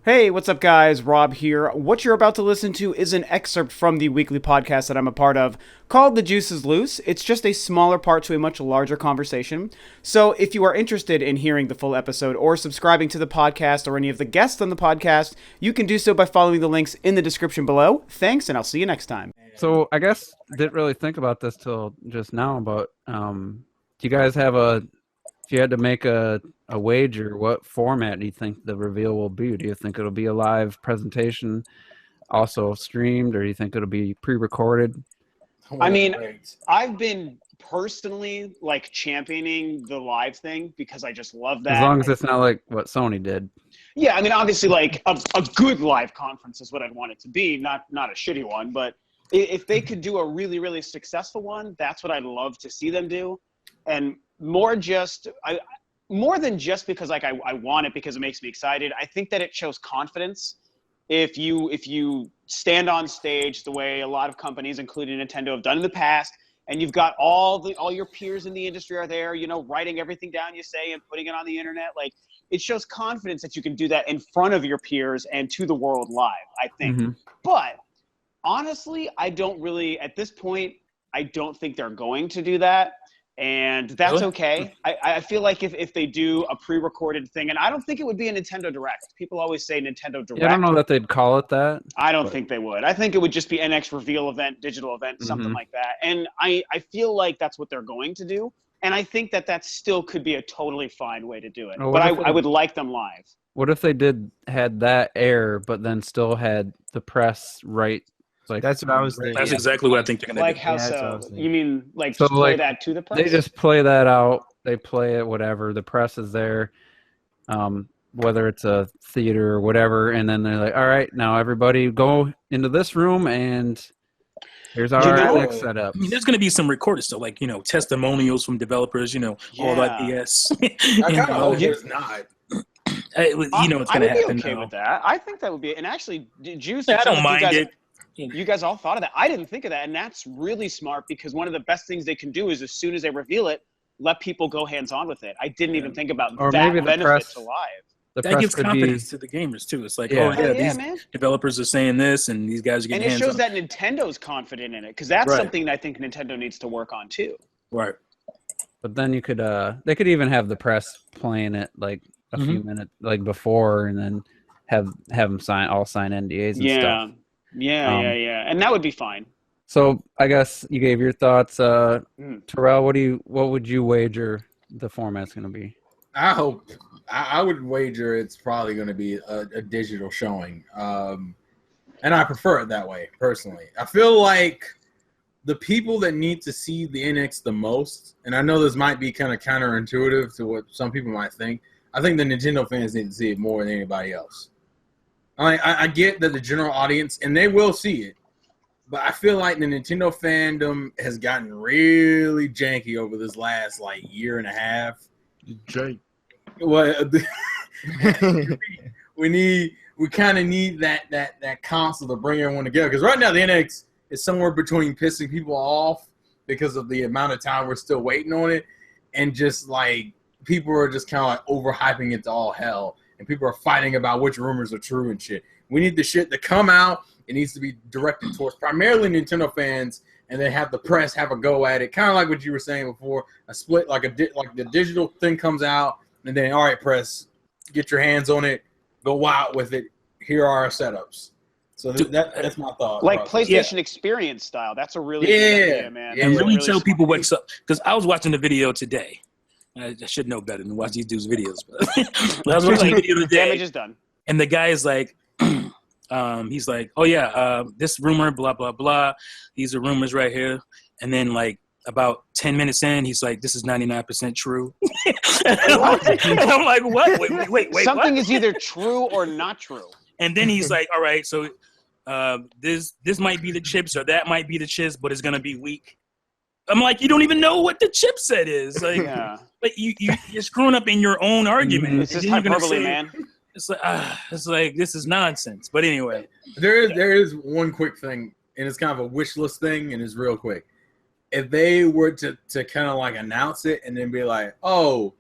Hey, what's up, guys? Rob here. What you're about to listen to is an excerpt from the weekly podcast that I'm a part of called The Juice is Loose. It's just a smaller part to a much larger conversation. So if you are interested in hearing the full episode or subscribing to the podcast or any of the guests on the podcast, you can do so by following the links in the description below. Thanks, and I'll see you next time. So I guess didn't really think about this till just now, but do you guys have if you had to make a wager, what format do you think the reveal will be? Do you think it'll be a live presentation, also streamed, or do you think it'll be pre-recorded? I mean, I've been personally championing the live thing because I just love that. As long as it's not like what Sony did. Yeah, I mean, obviously, a good live conference is what I'd want it to be, not a shitty one. But if they could do a really, really successful one, that's what I'd love to see them do. And more than just because I want it because it makes me excited. I think that it shows confidence if you stand on stage the way a lot of companies, including Nintendo, have done in the past, and you've got all your peers in the industry are there, writing everything down you say and putting it on the internet. It shows confidence that you can do that in front of your peers and to the world live, I think. Mm-hmm. But honestly, at this point, I don't think they're going to do that. And that's okay. I feel like if they do a pre-recorded thing, and I don't think it would be a Nintendo Direct. People always say Nintendo Direct. Yeah, I don't know that they'd call it that. I don't think they would. I think it would just be NX reveal event, digital event, something like that. And I feel like that's what they're going to do. And I think that still could be a totally fine way to do it. But I would like them live. What if they had that air, but then still had the press right? That's what I was thinking. That's exactly what I think they're going to do. How so? You mean just play that to the press? They just play that out. They play it, whatever. The press is there, whether it's a theater or whatever. And then they're like, all right, now everybody go into this room and here's our next setup. I mean, there's going to be some recorded stuff, testimonials from developers, all that BS. I kind of hope it's not. It's going to happen. I would be okay with that. I think that would be, and actually, Juice. I don't mind it. You guys all thought of that. I didn't think of that, and that's really smart because one of the best things they can do is as soon as they reveal it, let people go hands-on with it. I didn't even think about that benefit to live. That gives confidence to the gamers, too. It's like, these developers are saying this, and these guys are getting hands-on. And it shows that Nintendo's confident in it, because that's something I think Nintendo needs to work on, too. Right. But then they could even have the press playing it, a few minutes, before, and then have them sign NDAs and stuff. Yeah. And that would be fine. So I guess you gave your thoughts. Terrell, what would you wager the format's going to be? I would wager it's probably going to be a digital showing. And I prefer it that way, personally. I feel like the people that need to see the NX the most, and I know this might be kind of counterintuitive to what some people might think, I think the Nintendo fans need to see it more than anybody else. I get that the general audience, and they will see it, but I feel like the Nintendo fandom has gotten really janky over this last year and a half. Jank. Well, we kind of need that console to bring everyone together, because right now the NX is somewhere between pissing people off because of the amount of time we're still waiting on it, and just people are just kind of overhyping it to all hell. And people are fighting about which rumors are true and shit. We need the shit to come out. It needs to be directed towards primarily Nintendo fans, and then have the press have a go at it. Kind of like what you were saying before, a split, the digital thing comes out, and then, all right, press, get your hands on it, go wild with it. Here are our setups. So that's my thought. PlayStation Experience style. That's a really good idea, man. And really tell people what's up. Because I was watching the video today. I should know better than watch these dudes' videos. But I was watching the video today. Damage is done. And the guy is like, he's like, oh, yeah, this rumor, blah, blah, blah. These are rumors right here. And then, about 10 minutes in, he's like, this is 99% true. And I'm like, what? Wait, something what? Is either true or not true. And then he's like, all right, so this might be the chips or that might be the chips, but it's going to be weak. I'm like, you don't even know what the chipset is. But you're screwing up in your own argument. It's just hyperbole, man. It's like this is nonsense. But anyway, there is one quick thing, and it's kind of a wish list thing, and it's real quick. If they were to kind of announce it and then be like, oh,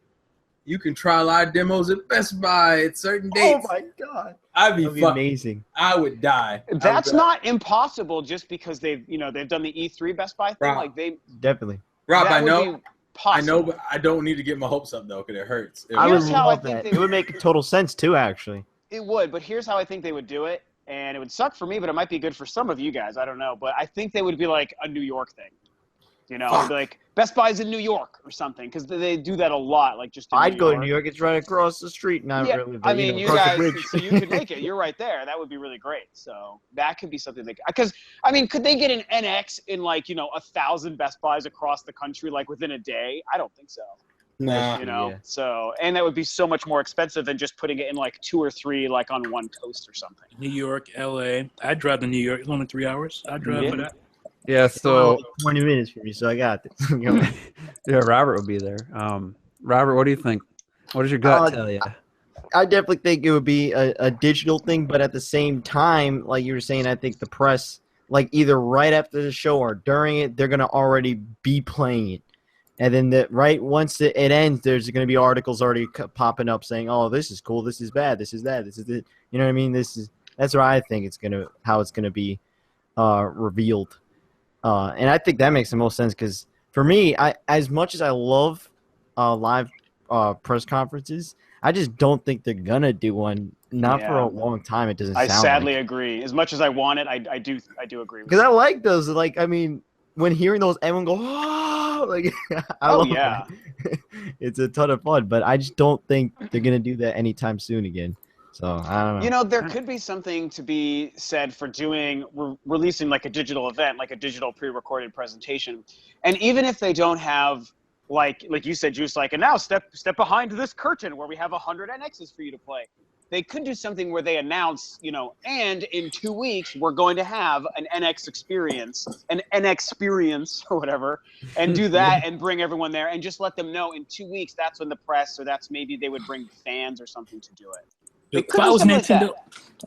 you can try live demos at Best Buy at certain dates. Oh my God. I'd be That'd be fucking. amazing. I would die. That's not impossible just because they've done the E3 Best Buy thing. Rob. Like Definitely. Rob, that I would know, be possible. but I don't need to get my hopes up though, because it hurts. I would Here's how I love think that. they It would make total sense too, actually. It would, but here's how I think they would do it, and it would suck for me, but it might be good for some of you guys. I don't know, but I think they would be like a New York thing. You know, it'd be like Best Buy's in New York or something, because they do that a lot. Like just in I'd go to New York. It's right across the street. Not Yeah, really, but, I mean, you across the guys, bridge. so you could make it. You're right there. That would be really great. So that could be something because I mean, could they get an NX in 1,000 Best Buys across the country like within a day? I don't think so. Nah. Yeah. So, and that would be so much more expensive than just putting it in 2 or 3 on one coast or something. New York, L.A. I'd drive to New York. It's only 3 hours. I'd drive for that. Yeah, so 20 minutes for me, so I got this. yeah, Robert will be there. Robert, what do you think? What does your gut tell you? I definitely think it would be a digital thing, but at the same time, like you were saying, I think the press, either right after the show or during it, they're gonna already be playing it, and then once it ends, there's gonna be articles already popping up saying, "Oh, this is cool, this is bad, this is that, this is it." You know what I mean? That's what I think how it's gonna be revealed. And I think that makes the most sense because for me, as much as I love live press conferences, I just don't think they're gonna do one. Not for a long time. It doesn't. I sound sadly agree. As much as I want it, I do agree. Because I like those. I mean, when hearing those, everyone go, "Oh!" I love that. It's a ton of fun, but I just don't think they're gonna do that anytime soon again. So I don't know. There could be something to be said for releasing a digital event, like a digital pre-recorded presentation. And even if they don't have, like you said, Juice, and now step behind this curtain where we have 100 NXs for you to play. They could do something where they announce, and in 2 weeks, we're going to have an NX experience or whatever, and do that and bring everyone there and just let them know in 2 weeks, that's when the press, or that's maybe they would bring fans or something to do it. If I was Nintendo,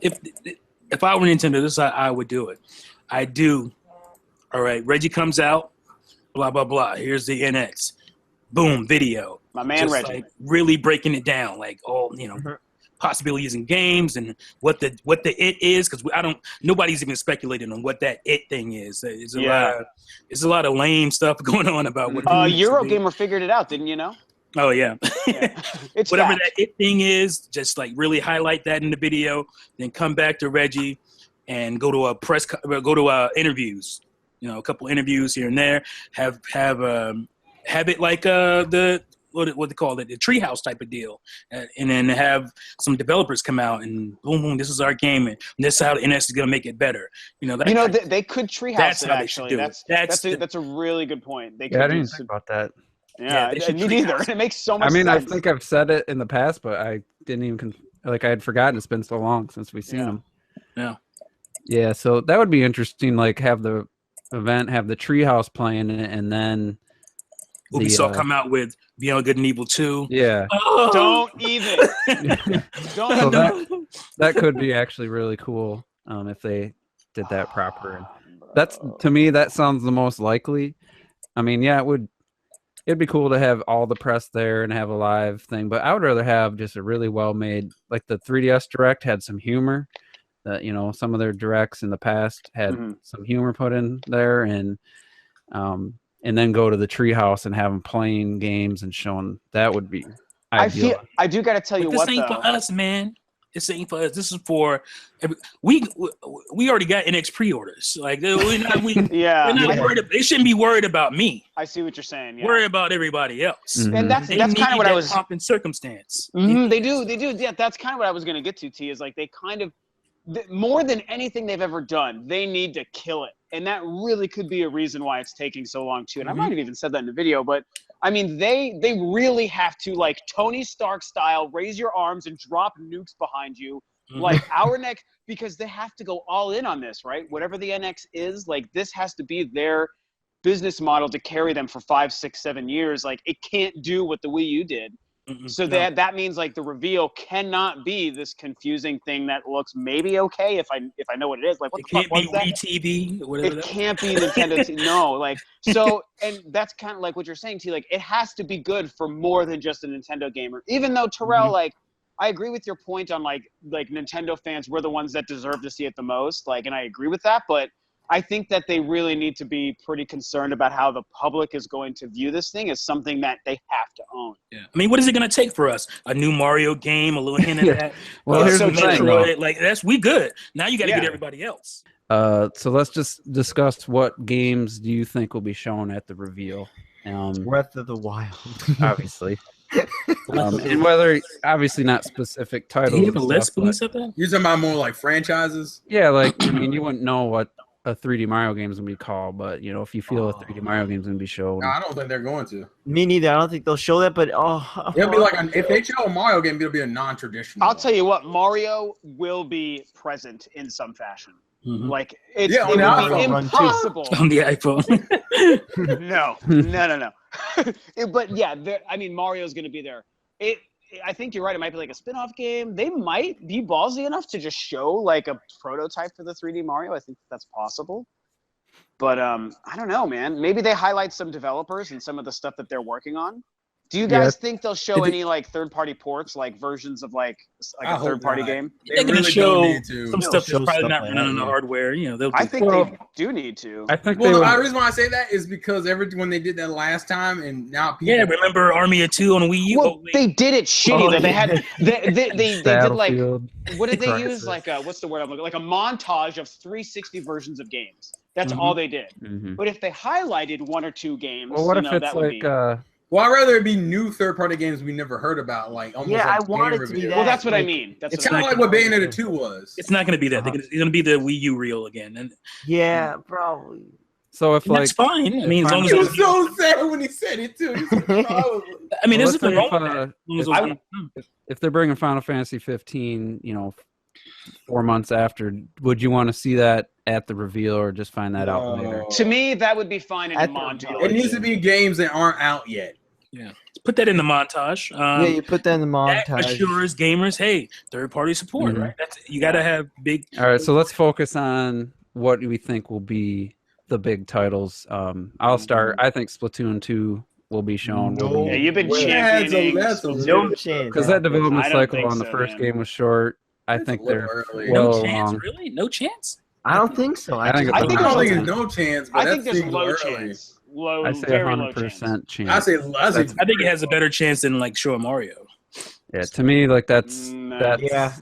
if I were Nintendo, this is how I would do it. I do. All right, Reggie comes out, blah blah blah. Here's the NX, boom, video. My man just Reggie, really breaking it down, possibilities in games and what the it is, because nobody's even speculating on what that it thing is. It's a lot of lame stuff going on about what. Eurogamer figured it out, didn't you know? Oh yeah. It's whatever fact. that it thing is, just really highlight that in the video, then come back to Reggie and go to interviews. A couple interviews here and there. Have it like the what they call it, the treehouse type of deal, and then have some developers come out and boom boom, this is our game and this is how the NS is gonna make it better. They could treehouse it actually. That's a really good point. They could I didn't think about that. Yeah, me neither. It makes so much sense. I think I've said it in the past, but I didn't even I had forgotten. It's been so long since we've seen them. Yeah. Yeah, so that would be interesting. Have the event, have the treehouse playing, and then Ubisoft come out with Beyond Good and Evil 2. Yeah. Oh. Don't even. That could be actually really cool if they did that proper. That's, to me, that sounds the most likely. I mean, yeah, it'd be cool to have all the press there and have a live thing, but I would rather have just a really well-made, like the 3DS Direct had some humor. That some of their directs in the past had some humor put in there, and then go to the treehouse and have them playing games and showing. That would be ideal. I do got to tell you this what, ain't for us, man. This ain't for us. This is for we already got NX pre-orders. We're not worried. They shouldn't be worried about me. I see what you're saying. Yeah. Worry about everybody else. Mm-hmm. And that's kind of what I was. Pomp and circumstance. Mm-hmm. They do. Yeah, that's kind of what I was going to get to. T is they kind of. More than anything they've ever done, they need to kill it. And that really could be a reason why it's taking so long, too. And I might have even said that in the video, but, I mean, they really have to, Tony Stark style, raise your arms and drop nukes behind you, our next, because they have to go all in on this, right? Whatever the NX is, this has to be their business model to carry them for 5, 6, 7 years. It can't do what the Wii U did. So that means the reveal cannot be this confusing thing that looks maybe okay if I know what it is. What it the fuck was that? It can't be Wii TV or whatever. It can't be Nintendo. No, so, and that's kind of what you're saying, T. It has to be good for more than just a Nintendo gamer. Even though Terrell, I agree with your point on like Nintendo fans were the ones that deserve to see it the most. Like, and I agree with that, but I think that they really need to be pretty concerned about how the public is going to view this thing as something that they have to own. Yeah. I mean, what is it going to take for us? A new Mario game, a little hint of that. Well, here's so the thing, true. though. Like we good. Now you got to get everybody else. So let's just discuss what games do you think will be shown at the reveal. Breath of the Wild. Obviously. And whether, obviously not specific titles. Do you have a and list stuff, when you but- said that? You're talking about more like franchises? Yeah, like, I mean, you wouldn't know what a 3D Mario game is going to be called, but, you know, if you feel a 3D Mario game is going to be shown. No, I don't think they're going to. Me neither. I don't think they'll show that, but It'll be like if they show a Mario game, it'll be a non-traditional. I'll tell you what, Mario will be present in some fashion. Mhm. Like it Yeah, on would the be iPhone run, too. impossible. On the iPhone. No. But yeah, I mean, Mario's going to be there. I think you're right. It might be like a spin-off game. They might be ballsy enough to just show like a prototype for the 3D Mario. I think that's possible. But I don't know, man. Maybe they highlight some developers and some of the stuff that they're working on. Do you guys think they'll show any like third-party ports, like versions of like I a hope third-party not. game? They're going to really show don't need to. some They'll stuff show that's probably stuff not like running on that, the yeah. hardware. You know, they'll I do- think they do need to. I think Well, they the would, reason why I say that is because when they did that last time, and now people. Yeah, remember Army of Two on Wii U? Well, they did it shitty. Oh, though. They had they did like Battlefield. what did they Crisis. use? Like what's the word I'm looking? Like a montage of 360 versions of games. That's all they did. Mhm. But if they highlighted one or two games, Well, what if that it's would like, be. Well, I'd rather it be new third-party games we never heard about, like almost. Yeah, like I want game it to be reveal. that. Well, that's what I like- mean. That's It's what I kind of mean. like what Bayonetta 2 was. It's not going to be that. It's going to be the Wii U reel again, and Yeah, probably. So if, like, that's fine. I mean, as long as He it's, was so sad when he said it too. He said, "Oh." I mean, well, there's let's nothing say wrong if, with that. As long as if- it's- if they're bringing Final Fantasy 15, you know, 4 months after, would you want to see that at the reveal or just find that out later? To me, that would be fine in a At the- montage. It needs to be games that aren't out yet. Yeah, put that in the montage. Yeah, you put that in the That montage. assures gamers, hey, third-party support, Mhm. right? You got to have big. All right, so let's focus on what we think will be the big titles. I'll start. I think Splatoon 2 will be shown. No. Yeah, you've been Well, championing. that's a Splatoon. No chance. Because that development I don't cycle think on the so, first man. game was short. I It's think a little they're early. well No chance, along. really? No chance? I don't think so. I think just- it's I think I don't think there's there's no chance, but I think that there's seems low early. chance. Low, I say very low 100% chance. I say I think it has a better chance than like show a Mario. Yeah, to me, like that's No. that's Yeah.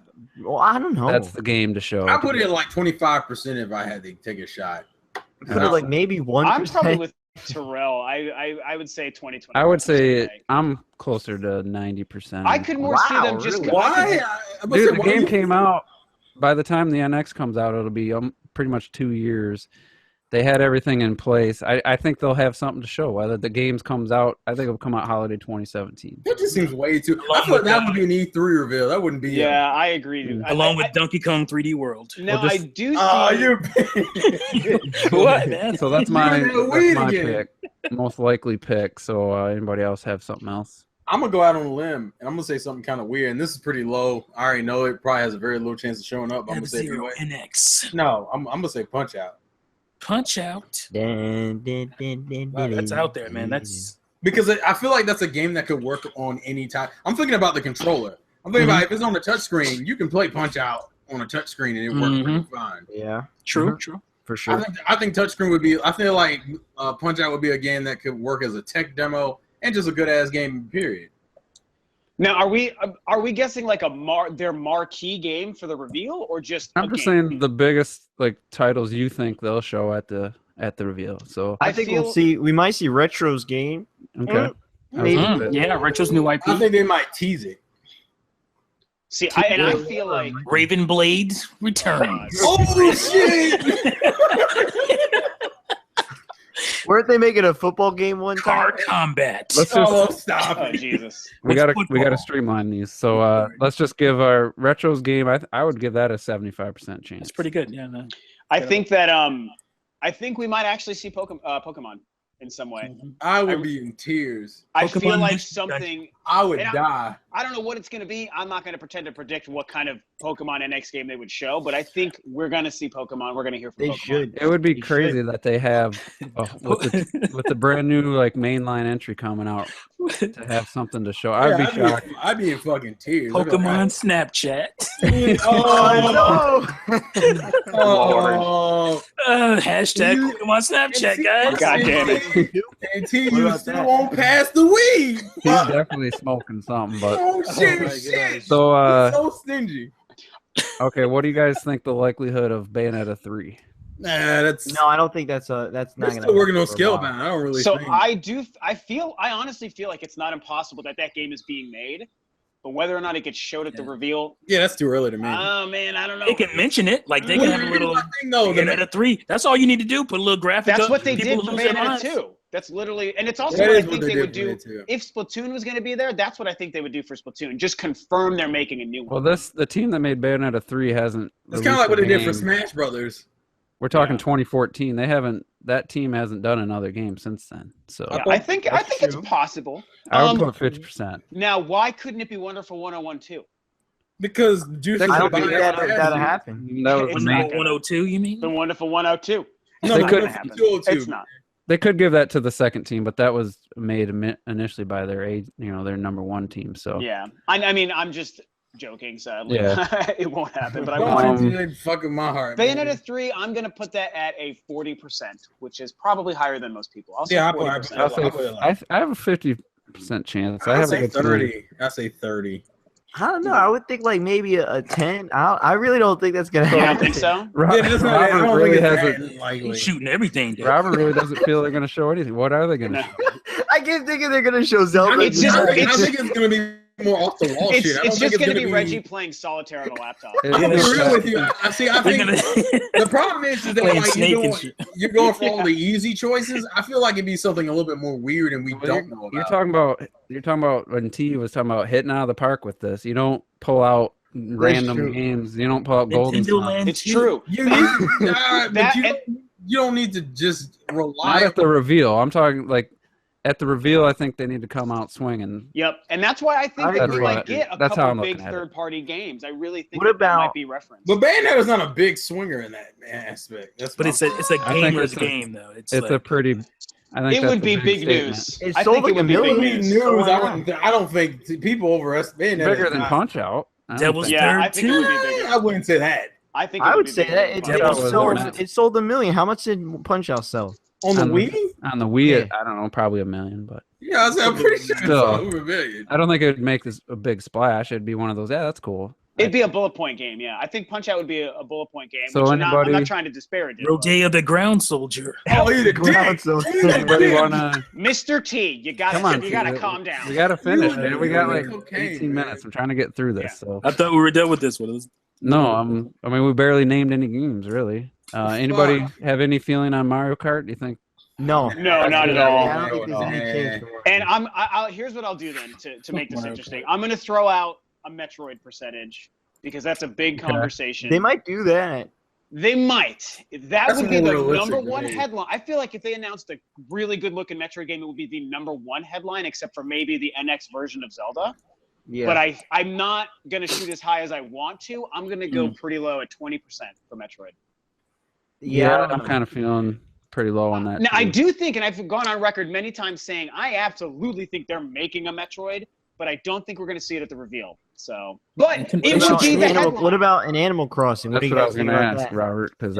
Well, I don't know. that's the game to show. I put it at like 25% if I had to take a shot. Put it like maybe 1%. I'm probably with Terrell. I would say 2020. I would say I'm closer to 90%. I could more see Wow, them just. really? Why? Dude, the game came out. By the time the NX comes out, it'll be pretty much 2 years. They had everything in place. I think they'll have something to show. Whether the games comes out, I think it'll come out holiday 2017. That just seems way too. Along I feel like with that that- would be an E3 reveal. That wouldn't be. Yeah, I agree. Along with Donkey Kong 3D World. Now Well, just- I do see. Oh, you. What, man? So that's my, You're gonna that's win my again. pick. Most likely pick. So anybody else have something else? I'm gonna go out on a limb and I'm gonna say something kind of weird. And this is pretty low. I already know it probably has a very low chance of showing up. But I'm gonna say it F-Zero anyway. NX. No, I'm gonna say Punch Out Punch Out. Wow, that's out there, man. That's because I feel like that's a game that could work on any time. I'm thinking about the controller. I'm thinking about if it's on the touchscreen, you can play Punch Out on a touchscreen and it works pretty fine. Yeah, true, true. for sure. I think touchscreen would be. I feel like Punch Out would be a game that could work as a tech demo and just a good ass game. Period. Now, are we guessing like their marquee game for the reveal, or just? I'm a just game? saying the biggest like titles you think they'll show at the reveal. So I think feel- we'll see. We might see Retro's game. okay. Maybe. Yeah, Retro's new IP. I think they might tease it. See, I feel like Raven Blade returns. Oh shit! Weren't they making a football game one time? Car combat. Let's just Oh, stop oh it! Jesus. we What's gotta football? streamline these. So let's just give our retros game. I would give that a 75% chance. That's pretty good. Yeah. No. I think that I think we might actually see Pokemon in some way. I would be in tears. I feel Pokemon like Mystery something. I would And die. I don't know what it's going to be. I'm not going to pretend to predict what kind of Pokemon NX game they would show, but I think we're going to see Pokemon. We're going to hear from They Pokemon. should. It would be They crazy should. that they have with the brand new like mainline entry coming out. to have something to show. I'd be shocked. I'd be in fucking tears. Pokemon Snapchat. Oh, Oh, Hashtag Pokemon Snapchat, guys. God damn it. And T, you still won't pass the weed. He's definitely smoking something, but Oh shit, my shit. so So stingy. okay, what do you guys think the likelihood of Bayonetta 3? Nah, that's no, I don't think that's not We're gonna. still working on happen for a while. Scalebound. I don't really So think. I honestly feel like it's not impossible that game is being made, but whether or not it gets showed at the reveal, Yeah, that's too early to me. oh man, I don't know. They can mention it. Like, they can have a little No, Bayonetta 3. That's all you need to do. Put a little graphic That's up. what they People did for lose their Bayonetta minds. 2. That's literally, and it's also That what I is what think they they would did for do it, too. if Splatoon was going to be there. That's what I think they would do for Splatoon. Just confirm they're making a new one. Well, the team that made Bayonetta 3 hasn't. It's kind of like what they released did a for game. Smash Brothers. We're talking Yeah. 2014. They haven't. That team hasn't done another game since then. So Yeah, I think it's true. possible. I would put 50%. Now, why couldn't it be Wonderful 101 too? Because Juice I is I don't could think be- that'll happen. That was It's the not main. gonna- 102, you mean? The Wonderful 102. No, They It's could- not gonna happen. 202. It's not. They could give that to the second team, but that was made initially by their their number one team. So Yeah, I mean, I'm just joking. Sadly, Yeah. it won't happen. But I Don't want Um, you fucking my heart. Bayonetta man. 3. I'm gonna put that at a 40%, which is probably higher than most people. I'll say Yeah, I'll 40%. I'll say I'll put it like- I have a 50% chance. I I have say a good feeling. 30. I say 30. I don't know. I would think like maybe a 10. I really don't think that's gonna You don't happen. think so? Yeah, that's not, I Robert don't really think it's hasn't. that likely. He's shooting everything. Dude. Robert really doesn't feel they're going to show anything. What are they going to No. show? I keep thinking they're gonna show Zelda. It's just- I it's- think it's going to be more off the wall It's, shit. I don't it's think just gonna gonna be Reggie playing solitaire on a laptop. It- I'm it's- agree with you. I see. I They're think gonna- the problem is that Playing like, Snake and shit. you're going for all the easy choices. I feel like it'd be something a little bit more weird and we Well, don't know You're about. talking about when T was talking about hitting out of the park with this. You don't pull out random true. games. You don't pull out golden Nintendo stuff. Land It's 2. true. You need but That- you don't need to just rely Not on at the reveal. I'm talking like at the reveal. I think they need to come out swinging. Yep, and that's why I think I that we agree. might get a That's how couple I'm big looking at it. third-party games. I really think What that about- might be referenced. But Bayonetta's not a big swinger in that aspect. That's But what it's a I think gamer's it's a- game though. It's It's like, a pretty. I think It that's would a be big statement. news. It I sold think like it would a be million big news. news. I don't think people overestimate. Bigger than Punch Out. I don't Devil's think- Yeah, I Third think it would be too. bigger. I wouldn't say that. I think it I would be say bigger that than it, Punch Yeah, Out. was sold. not. It sold $1 million. How much did Punch Out sell? On the On the- Wii? On the Wii, Yeah. I don't know, probably $1 million, but Yeah, I'm pretty sure it's Still. over $1 million. I don't think it would make this a big splash. It'd be one of those. Yeah, that's cool. It'd be a bullet point game, yeah. I think Punch Out would be a bullet point game. So which I'm anybody- not trying to disparage it. but- Rodea the Ground Soldier. Hell, eat a Ground dick. so- Anybody wanna? Mr. T, you Come on, gotta T, calm down. We gotta finish, You- man. We got like cocaine, 18 man. minutes. I'm trying to get through this. Yeah. So I thought we were done with this one. no, I mean, we barely named any games really. Anybody have any feeling on Mario Kart? Do you think? No. No, not at all. I don't think there's any change. for it. And here's what I'll do then to make this Mario interesting. I'm gonna throw out a Metroid percentage because that's a big Okay. conversation. They might do that. They might. That That's would be more the realistic number to one me. headline. I feel like if they announced a really good looking Metroid game, it would be the number one headline, except for maybe the NX version of Zelda. Yeah. But I'm not gonna shoot as high as I want to. I'm gonna go pretty low at 20% for Metroid. yeah. I'm kind of feeling pretty low on that. Now I too. do think, and I've gone on record many times saying I absolutely think they're making a Metroid, but I don't think we're gonna see it at the reveal. So, but it would be the headline. What about an Animal Crossing? What That's do you what I guys was think going to about ask that? Robert because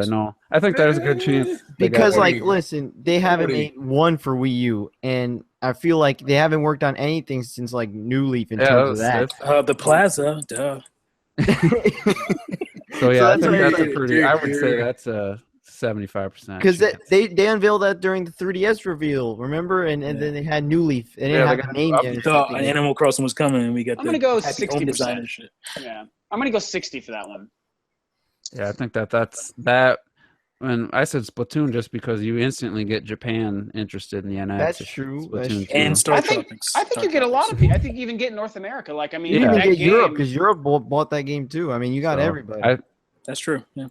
I think there's a good chance. they got Because, one. like, listen, they haven't Nobody- made one for Wii U, and I feel like they haven't worked on anything since like New Leaf in yeah, terms of that. The Plaza. Duh. So yeah, I that's think what that's I a pretty. I would say that's a 75%. Because chance. they unveiled that during the 3DS reveal, remember? And then they had New Leaf. They Yeah, didn't they have got a name up- yet. or We thought something. Animal Crossing was coming, and we got I'm gonna go happy home 60%. design and shit. Yeah, I'm gonna go 60 for that one. Yeah, I think that's that. And I said Splatoon just because you instantly get Japan interested in the NX. That's if true, Splatoon that's 2. true. And Star I think Tropics. I think you get a lot of people. I think you even get North America. Like I mean, You Yeah. even that get game, Europe because Europe bought that game too. I mean, you got So, everybody. That's true. Yeah.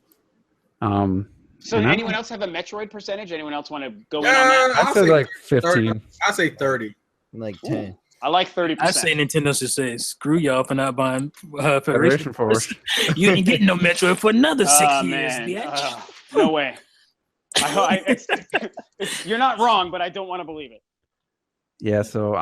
So and I- anyone else have a Metroid percentage? Anyone else want to go in on that? I said like 15. I say 30. like 10. I like 30%. I say Nintendo should say, "Screw y'all for not buying Federation Federation Force. You ain't getting no Metroid for another 6 Oh, years, man. bitch." No way. You're not wrong, but I don't want to believe it. Yeah, so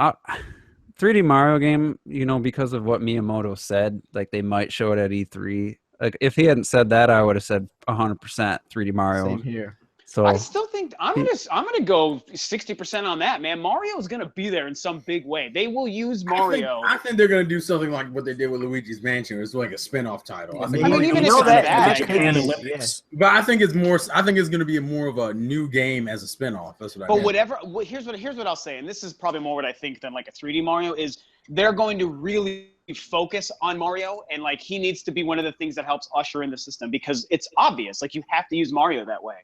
3D Mario game, because of what Miyamoto said, like they might show it at E3. Like if he hadn't said that, I would have said 100% 3D Mario. Same here. So I still think I'm gonna go 60% on that, man. Mario is gonna be there in some big way. They will use Mario. I think they're gonna do something like what they did with Luigi's Mansion. It's like a spin-off title. I think I mean, even if know it's that- bad, Japan yeah. Olympics. but I think it's more. I think it's gonna be more of a new game as a spin-off. That's what I. But mean. whatever. Here's what I'll say, and this is probably more what I think than like a 3D Mario is. They're going to really focus on Mario, and like he needs to be one of the things that helps usher in the system because it's obvious. Like you have to use Mario that way.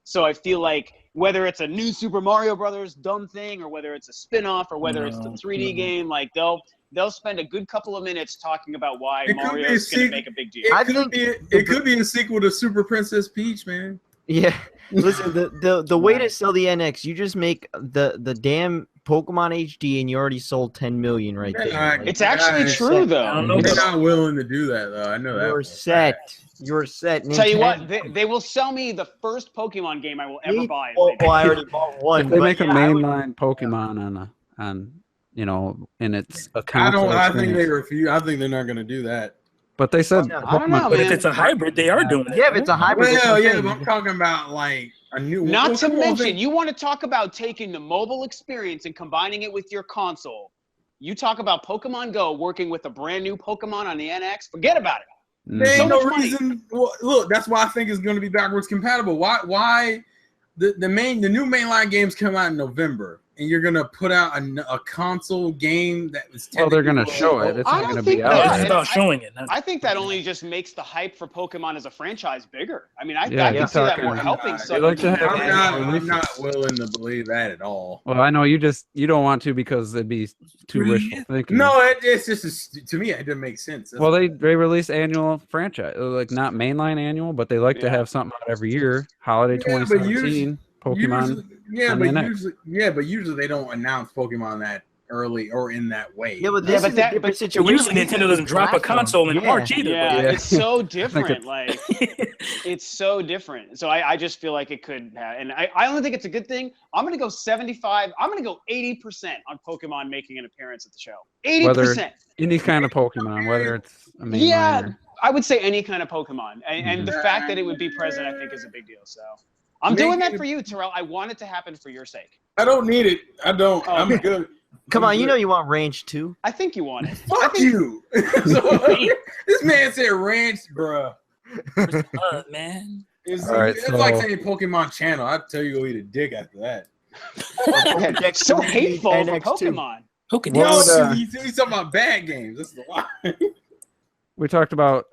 So I feel like whether it's a new Super Mario Brothers dumb thing, or whether it's a spin-off, or whether it's the 3D game, like they'll spend a good couple of minutes talking about why Mario is going to make a big deal. It could be a sequel to Super Princess Peach, man. Yeah. Listen, the way to sell the NX, you just make the damn Pokemon HD, and you already sold 10 million right there. Like, It's actually true, though. They're not willing to do that, though. I know that. you're set. You're set. Tell you Nintendo- what, they will sell me the first Pokemon game I will ever buy. Well, I already bought one. if they but make a yeah, I would- mainline Pokemon in its account. I think they refuse. I think they're not going to do that. But they said I don't know, But man. if it's a hybrid, they are doing it. Yeah, if it's a hybrid. that's what Well, I'm yeah, saying. but I'm talking about like a new. Not to come on, mention, think- you want to talk about taking the mobile experience and combining it with your console. You talk about Pokemon Go working with a brand new Pokemon on the NX. Forget about it. There So ain't no much money. reason. Well, look, that's why I think it's going to be backwards compatible. Why the new mainline games come out in November, and you're going to put out a console game that was. Well, they're gonna show it. It's I not don't gonna think be that- out It's Yeah, yet. about showing it. I think that only just makes the hype for Pokemon as a franchise bigger. I mean, I Yeah, can you're see that talking- more helping. I'd some like to have people. I'm not willing to believe that at all. Well, I know you don't want to because it'd be too wishful thinking. No, it's just to me it doesn't make sense. Well, they release annual franchise, like not mainline annual, but they like to have something out every year. Holiday Yeah, but 2017, Pokemon. But usually they don't announce Pokemon that early or in that way. Yeah, but Yeah, this but is that- a different but situation. Usually Nintendo doesn't drop a console in Yeah. March either. Yeah, Yeah. it's so it's- different. Like, it's so different. So I just feel like it could and I only think it's a good thing. I'm going to go 75. I'm going to go 80% on Pokemon making an appearance at the show. 80%. Any kind of Pokemon, whether it's a mainline Yeah, or- I would say any kind of Pokemon. And the fact that it would be present, I think, is a big deal. So I'm doing that for you, Terrell. I want it to happen for your sake. I don't need it. I don't. Oh, I'm okay. good. Come I'm on, you good. know you want range too. I think you want it. Fuck you. So, this man said ranch, bruh. Man. It's, All right, it's like so- saying Pokemon Channel. I'd tell you to go eat a dick after that. So hateful for NX2. Pokemon. Who can What do would, this? He's talking about bad games. That's the lie. we talked about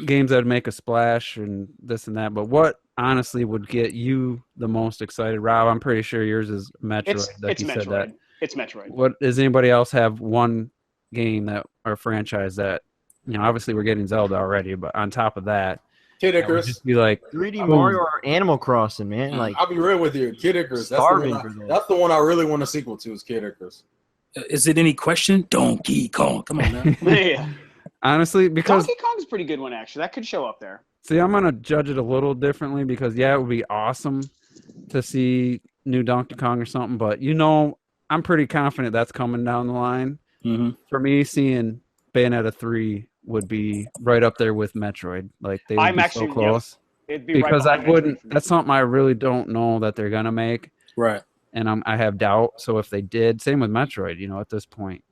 games that would make a splash and this and that, but what honestly would get you the most excited? Rob, I'm pretty sure yours is Metroid. It's you Metroid. said that. It's Metroid. What does anybody else have one game that or franchise that obviously we're getting Zelda already, but on top of that, Kid that would Icarus. just be like 3D Mario or Animal Crossing, man. Like I'll be real with you. Kid Icarus. Starving for that. That's the one I really want a sequel to is Kid Icarus. Is it any question? Donkey Kong. Come on now. Yeah. honestly because Donkey Kong's a pretty good one, actually. That could show up there. see, I'm gonna judge it a little differently because it would be awesome to see new Donkey Kong or something, but I'm pretty confident that's coming down the line. hmm For me, seeing Bayonetta 3 would be right up there with Metroid. Like they would I'm be actually- so close. It'd be Because right I behind Metroid wouldn't. for me. That's something I really don't know that they're gonna make, Right. and I have doubt. So if they did, same with Metroid. At this point.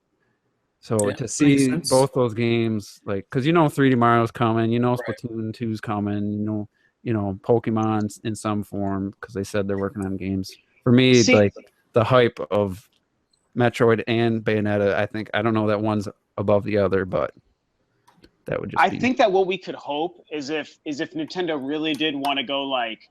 So Yeah, to makes see sense. both those games, like, because 3D Mario's coming, Splatoon 2's coming, Pokemon in some form, because they said they're working on games. For me, See- like the hype of Metroid and Bayonetta, I don't know that one's above the other, but that would just I be. think that what we could hope is if Nintendo really did want to go like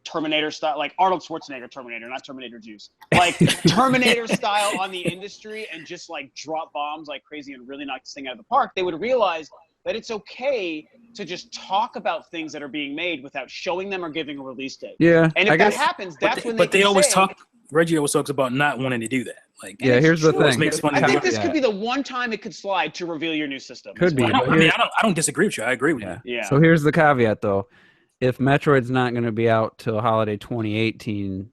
Terminator style, like Arnold Schwarzenegger Terminator, not Terminator Juice, like Terminator style on the industry and just like drop bombs like crazy and really knock this thing out of the park, they would realize that it's okay to just talk about things that are being made without showing them or giving a release date. Yeah, And if I that guess. happens, But that's when but they they can always say, talk. Reggie always talks about not wanting to do that. Like, and Yeah, it's here's the true. Always thing. makes fun I of think you. this could be the one time it could slide to reveal your new system. Could be. I but don't, I mean, here- I don't disagree with you. I agree with Yeah. you. Yeah. So here's the caveat, though. If Metroid's not going to be out till holiday 2018,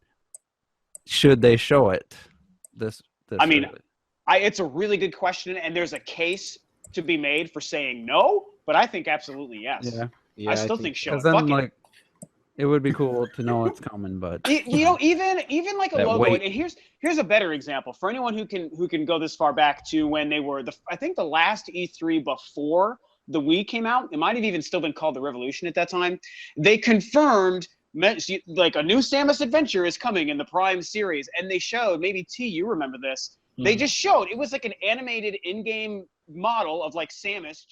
should they show it? this I mean, early? It's a really good question, and there's a case to be made for saying no, but I think absolutely yes. Yeah, Yeah, I still think show it. because then Fuck it. like it would be cool to know it's coming, but You know, even like a That logo. weight. And here's a better example for anyone who can go this far back to when they were I think the last E3 before the Wii came out. It might have even still been called the Revolution at that time. They confirmed like a new Samus adventure is coming in the Prime series, and they showed, maybe T, you remember this. They just showed, it was like an animated in-game model of like Samus just